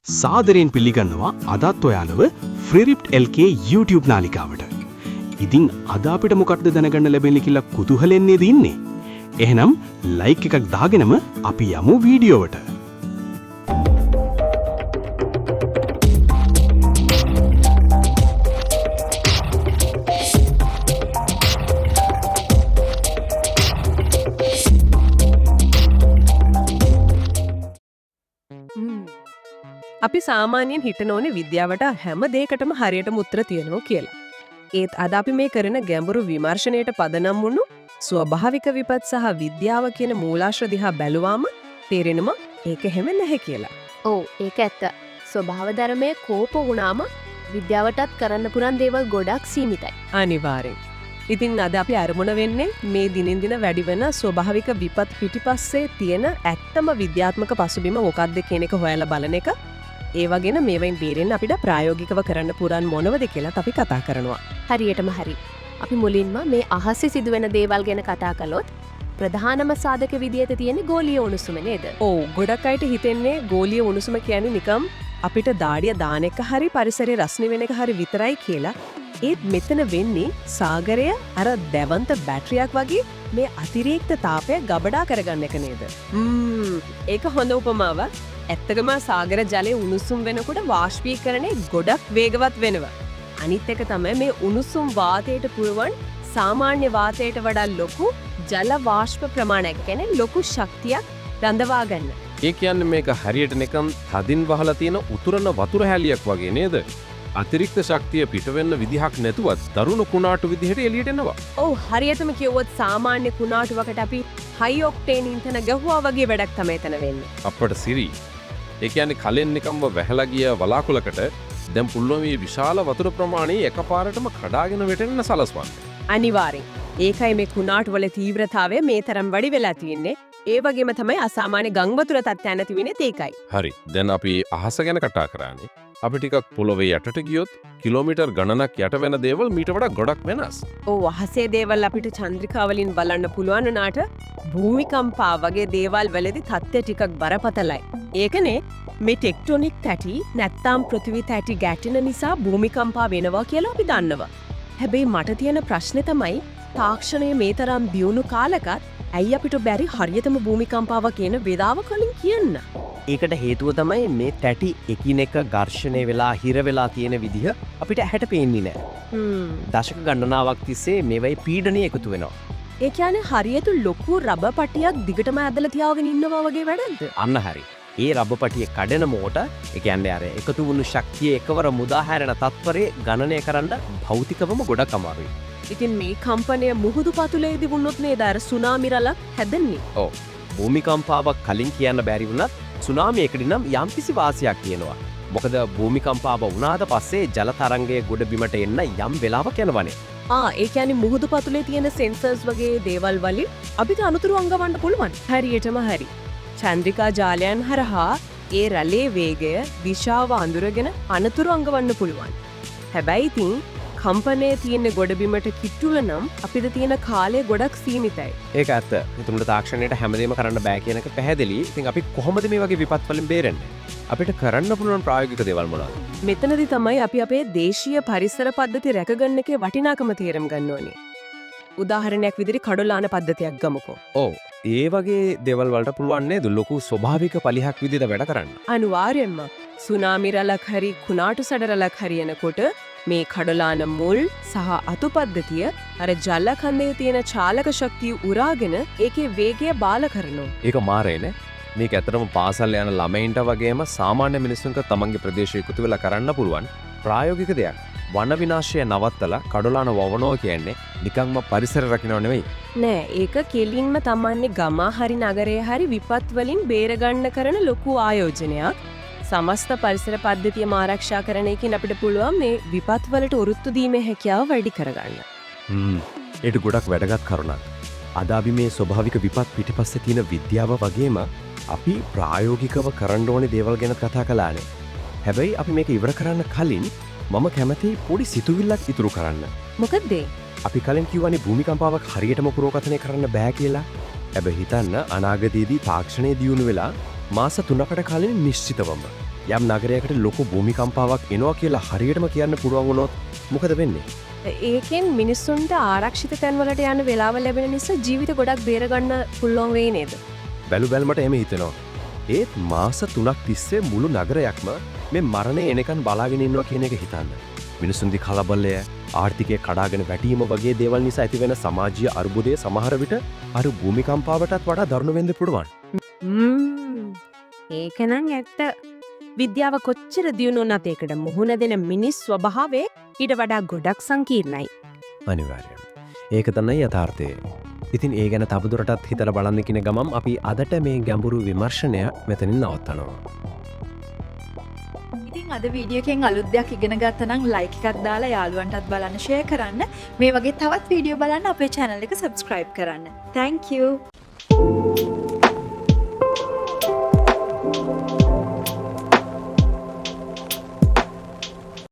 සාදරයෙන් පිළිගන්නවා අදත් ඔයාලව ෆ්‍රීරිප්ට් LK YouTube නාලිකාවට. ඉතින් අද අපිට මොකක්ද දැනගන්න ලැබෙන්නේ කියලා කුතුහලෙන් නේද ඉන්නේ? එහෙනම් ලයික් එකක් දාගෙනම අපි යමු වීඩියෝවට. අපි සාමාන්‍යයෙන් හිතන ඕනේ විද්‍යාවට හැම දෙයකටම හරියටම උත්තර තියෙනවා කියලා. ඒත් අද අපි මේ කරන ගැඹුරු විමර්ශනයට පදනම් වුණු ස්වභාවික විපත් සහ විද්‍යාව කියන මූලාශ්‍ර දිහා බැලුවාම තේරෙනවා ඒක හැම නැහැ කියලා. ඔව් ඒක ඇත්ත. ස්වභාව ධර්මයේ කෝප වුණාම විද්‍යාවටත් කරන්න පුරන් දේවල් ගොඩක් සීමිතයි. අනිවාර්යෙන්. ඉතින් අද අපි අරමුණ වෙන්නේ මේ දිනෙන් දින වැඩි වෙන ස්වභාවික විපත් පිටිපස්සේ තියෙන ඇත්තම විද්‍යාත්මක පසුබිම මොකක්ද කියන එක හොයලා බලන එක. ඒ වගේම මේවෙන් බේරෙන්න අපිට ප්‍රායෝගිකව කරන්න පුරන් මොනවද කියලා අපි කතා කරනවා. හරියටම හරි. අපි මුලින්ම මේ අහසේ සිදුවෙන දේවල් ගැන කතා කළොත් ප්‍රධානම සාධක විදියට තියෙන ගෝලීය උණුසුම නේද? ඔව් ගොඩක් අයට හිතෙන්නේ ගෝලීය උණුසුම කියන්නේ නිකම් අපිට දාඩිය දාන එක හරි පරිසරයේ රස්නේ වෙන එක හරි විතරයි කියලා. ඒත් මෙතන වෙන්නේ සාගරය අර දැවන්ත බැටරියක් වගේ මේ අතිරේක්ත තාපය ගබඩා කරගන්න එක නේද? ඒක හොඳ උපමාවක්. ඇත්තටම සාගර ජලයේ උණුසුම් වෙනකොට වාෂ්පීකරණය ගොඩක් වේගවත් වෙනවා. අනිත් එක තමයි මේ උණුසුම් වාතයට පුරවන් සාමාන්‍ය වාතයට වඩා ලොකු ජල වාෂ්ප ප්‍රමාණයක් කියන්නේ ලොකු ශක්තියක් රඳවා ගන්න. ඒ කියන්නේ මේක හරියට නිකන් තදින් වහලා තියෙන උතුරන වතුර හැලියක් වගේ නේද? අතිරික්ත ශක්තිය පිට වෙන්න විදිහක් නැතුවත් දරුණු කුණාටු විදිහට එළියට එනවා. ඔව් හරියටම කිව්වොත් සාමාන්‍ය කුණාටුවකට අපි හයි ඔක්ටේන් ඉන්ධන ගහුවා වගේ වැඩක් තමයි එතන වෙන්නේ. අපට සිරි. ඒ කියන්නේ කලෙන් නිකම්ව වැහලා ගිය වලාකුළකට දැන් පුළුවන් මේ විශාල වතුර ප්‍රමාණය එකපාරටම කඩාගෙන වැටෙන්න සලස්වන්න. අනිවාර්යෙන්. ඒකයි මේ කුණාටුවල තීව්‍රතාවය මේ තරම් වැඩි වෙලා තියෙන්නේ. ඒ වගේම තමයි අසාමාන්‍ය ගං වතුර තත්ත්වයන් නැති වෙන්නේ ඒකයි. හරි. දැන් අපි අහස ගැන කතා කරානේ. අපි ටිකක් පොළොවේ යටට ගියොත් කිලෝමීටර් ගණනක් යට වෙන දේවල් මීට වඩා ගොඩක් වෙනස්. ඔව් අහසේ දේවල් අපිට චන්ද්‍රිකා වලින් බලන්න පුළුවන් වුණාට භූමිකම්පා වගේ දේවල් වලදී තත්ත්වය ටිකක් බරපතලයි. ඒකනේ මේ ටෙක්ටොනික් තැටි නැත්තම් පෘථිවි තැටි ගැටෙන නිසා භූමිකම්පා වෙනවා කියලා අපි දන්නවා. හැබැයි මට තියෙන ප්‍රශ්නේ තමයි තාක්ෂණය මේ තරම් දියුණු කාලකත් ඇයි අපිට බැරි හරියටම භූමිකම්පාව කියන වේදාව කලින් කියන්න? ඒකට හේතුව තමයි මේ තැටි එකිනෙක ඝර්ෂණය වෙලා හිර වෙලා තියෙන විදිහ අපිට ඇහැට පේන්නේ නැහැ. දශක ගණනාවක් තිස්සේ මේවයි පීඩනය එකතු වෙනවා. ඒ කියන්නේ හරියට ලොකු රබර් පටියක් දිගටම ඇදලා තියාගෙන ඉන්නවා වගේ වැඩක්ද? අන්න හරි. ඒ රබර් පටිය කඩන මොහොත ඒ කියන්නේ අර එකතු වුණු ශක්තිය එකවර මුදා හැරෙන තත්පරේ ගණනය කරන්න භෞතිකවම ගොඩක් අමාරුයි. ඉතින් මේ කම්පනය මුහුදු පතුලේදී වුණොත් නේද අර සුනාමි රැල්ලක් හැදෙන්නේ? ඔව්. භූමිකම්පාවක් කලින් කියන්න බැරි වුණත් සුනාමි එකදී නම් යම්කිසි වාසියක් තියෙනවා. මොකද භූමිකම්පාව වුණාට පස්සේ ජල තරංගයේ ගොඩ බිමට එන්න යම් වෙලාවක් යනවනේ. ඒ කියන්නේ මුහුදු පතුලේ තියෙන සෙන්සර්ස් වගේ දේවල් වලින් අපිට අනුතුරු අංගවන්න පුළුවන්. හරියටම හරි. චන්ද්‍රිකා ජාලයන් හරහා ඒ රැළේ වේගය දිශාව අඳුරගෙන අනතුරු අංගවන්න පුළුවන්. හැබැයි ඉතින් කම්පනයේ තියෙන ගොඩබිමට කිට්ටුල නම් අපිට තියෙන කාලය ගොඩක් සීමිතයි. ඒක ඇත්ත. උතුම්ට තාක්ෂණයට හැමදේම කරන්න බෑ කියන එක පැහැදිලි. ඉතින් අපි කොහොමද මේ වගේ විපත් වලින් බේරෙන්නේ? අපිට කරන්න පුළුවන් ප්‍රායෝගික දේවල් මොනවද? මෙතනදී තමයි අපි අපේ දේශීය පරිසර පද්ධති රැකගන්න එකේ වටිනාකම තේරුම් ගන්න ඕනේ. උදාහරණයක් විදිහට කඩොලාන පද්ධතියක් ගමුකෝ. ඔව්. ඒ වගේ දේවල් වලට පුළුවන් නේද ලොකු ස්වභාවික පලිහක් විදිහට වැඩ කරන්න? අනිවාර්යෙන්ම. සුනාමි රැළක් හරි කුණාටු සැඩ රැළක් හරි එනකොට මේ කඩොලාන මුල් සහ අතු පද්ධතිය අර ජල කන්දේ තියෙන චාලක ශක්තිය උරාගෙන ඒකේ වේගය බාල කරනවා. ඒක මාරේනේ. මේක ඇත්තටම පාසල් යන ළමයින්ට වගේම සාමාන්‍ය මිනිස්සුන්ට තමන්ගේ ප්‍රදේශයේ එකතු වෙලා කරන්න පුළුවන් ප්‍රායෝගික දෙයක්. වන විනාශය නවත්තලා කඩොලාන වවනවා කියන්නේ නිකන්ම පරිසර රකින්නව නෙවෙයි. නෑ ඒක කෙලින්ම තමන්නේ ගම හරි නගරය හරි විපත් වලින් බේරගන්න කරන ලොකු ආයෝජනයක්. සමස්ත පරිසර පද්ධතියම ආරක්ෂා කරන එකෙන් අපිට පුළුවන් මේ විපත් වලට ඔරොත්තු දීමේ හැකියාව වැඩි කරගන්න. ඒක ගොඩක් වැදගත් කරුණක්. අද අපි මේ ස්වභාවික විපත් පිටිපස්සේ තියෙන විද්‍යාව වගේම අපි ප්‍රායෝගිකව කරන්න ඕනේ දේවල් ගැන කතා කළානේ. හැබැයි අපි මේක ඉවර කරන්න කලින් මම කැමති පොඩි සිතුවිල්ලක් ඉතුරු කරන්න. මොකද අපි කලින් කිව්වනේ භූමිකම්පාවක් හරියටම පුරෝකථනය කරන්න බෑ කියලා. හැබැයි හිතන්න අනාගතයේදී තාක්ෂණය දියුණු වෙලා මාස 3කට කලින් නිශ්චිතවම යම් නගරයකට ලොකු භූමිකම්පාවක් එනවා කියලා හරියටම කියන්න පුළුවන් වුණොත් මොකද වෙන්නේ? ඒකෙන් මිනිස්සුන්ට ආරක්ෂිත තැන්වලට යන්න වෙලාව ලැබෙන නිසා ජීවිත ගොඩක් බේරගන්න පුළුවන් වෙයි නේද? බැලු බැලමට එම හිතෙනවා. ඒත් මාස 3ක් තිස්සේ මුළු නගරයක්ම මේ මරණය එනකන් බලාගෙන ඉන්නවා කියන එක හිතන්න. මිනිසුන්ගේ කලබලය, ආර්ථිකය කඩාගෙන වැටීම වගේ දේවල් නිසා ඇතිවෙන සමාජීය අර්බුදය සමහර විට අර භූමිකම්පාවටත් වඩා දරුණු වෙන්න පුළුවන්. ඒකනම් ඇත්ත. විද්‍යාව කොච්චර දියුණු වුණත් ඒකට මුහුණ දෙන මිනිස් ස්වභාවය ඊට වඩා ගොඩක් සංකීර්ණයි. අනිවාර්යයෙන්. ඒක තමයි යථාර්ථය. ඉතින් ඒ ගැන තවදුරටත් හිතලා බලන්න කියන ගමම් අපි අදට මේ ගැඹුරු විමර්ශනය මෙතනින් නවත්තනවා. ඉතින් අද වීඩියෝ එකෙන් අලුත් දෙයක් ඉගෙන ගත්තා නම් ලයික් එකක් දාලා යාළුවන්ටත් බලන්න ෂෙයා කරන්න. මේ වගේ තවත් වීඩියෝ බලන්න අපේ channel එක subscribe කරන්න. Thank you.